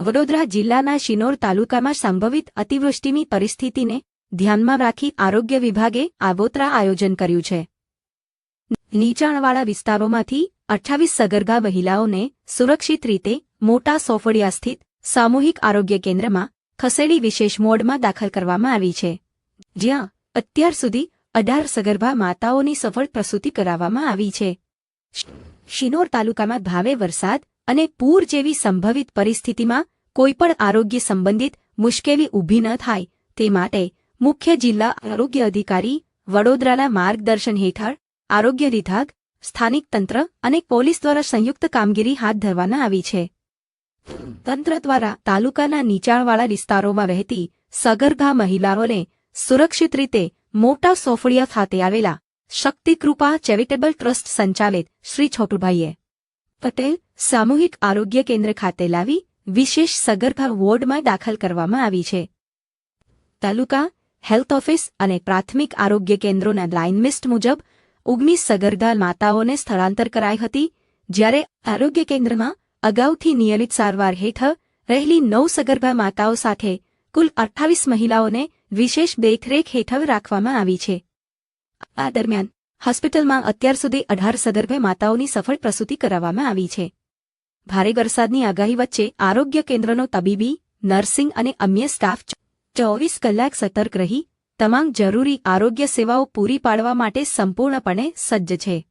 વડોદરા જિલ્લાના શિનોર તાલુકામાં સંભવિત અતિવૃષ્ટિની પરિસ્થિતિને ધ્યાનમાં રાખી આરોગ્ય વિભાગે આગોતરા આયોજન કર્યું છે. નીચાણવાળા વિસ્તારોમાંથી 28 સગર્ભા મહિલાઓને સુરક્ષિત રીતે મોટા સોફળિયા સ્થિત સામૂહિક આરોગ્ય કેન્દ્રમાં ખસેડી વિશેષ મોડમાં દાખલ કરવામાં આવી છે, જ્યાં અત્યાર સુધી 18 સગર્ભા માતાઓની સફળ પ્રસૂતિ કરાવવામાં આવી છે. શિનોર તાલુકામાં ભારે વરસાદ અને પૂર જેવી સંભવિત પરિસ્થિતિમાં કોઈપણ આરોગ્ય સંબંધિત મુશ્કેલી ઊભી ન થાય તે માટે મુખ્ય જિલ્લા આરોગ્ય અધિકારી વડોદરાના માર્ગદર્શન હેઠળ આરોગ્ય વિભાગ, સ્થાનિક તંત્ર અને પોલીસ દ્વારા સંયુક્ત કામગીરી હાથ ધરવામાં આવી છે. તંત્ર દ્વારા તાલુકાના નીચાણવાળા વિસ્તારોમાં રહેતી સગર્ભા મહિલાઓને સુરક્ષિત રીતે મોટા સોફળિયા ખાતે આવેલા શક્તિકૃપા ચેરિટેબલ ટ્રસ્ટ સંચાલિત શ્રી છોટુભાઈએ પટેલ સામૂહિક આરોગ્ય કેન્દ્ર ખાતે લાવી વિશેષ સગર્ભા વોર્ડમાં દાખલ કરવામાં આવી છે. તાલુકા હેલ્થ ઓફિસ અને પ્રાથમિક આરોગ્ય કેન્દ્રોના લાઇન લિસ્ટ મુજબ 19 સગર્ભા માતાઓને સ્થળાંતર કરાઈ હતી, જ્યારે આરોગ્ય કેન્દ્રમાં અગાઉથી નિયમિત સારવાર હેઠળ રહેલી 9 સગર્ભા માતાઓ સાથે કુલ 28 મહિલાઓને વિશેષ દેખરેખ હેઠળ રાખવામાં આવી છે. આ દરમિયાન હોસ્પિટલમાં અત્યાર સુધી 18 સગર્ભા માતાઓની સફળ પ્રસૂતિ કરાવવામાં આવી છે. ભારે વરસાદની આગાહી વચ્ચે આરોગ્ય કેન્દ્રનો તબીબી, નર્સિંગ અને અન્ય સ્ટાફ 24 કલાક સતર્ક રહી તમામ જરૂરી આરોગ્ય સેવાઓ પૂરી પાડવા માટે સંપૂર્ણપણે સજ્જ છે.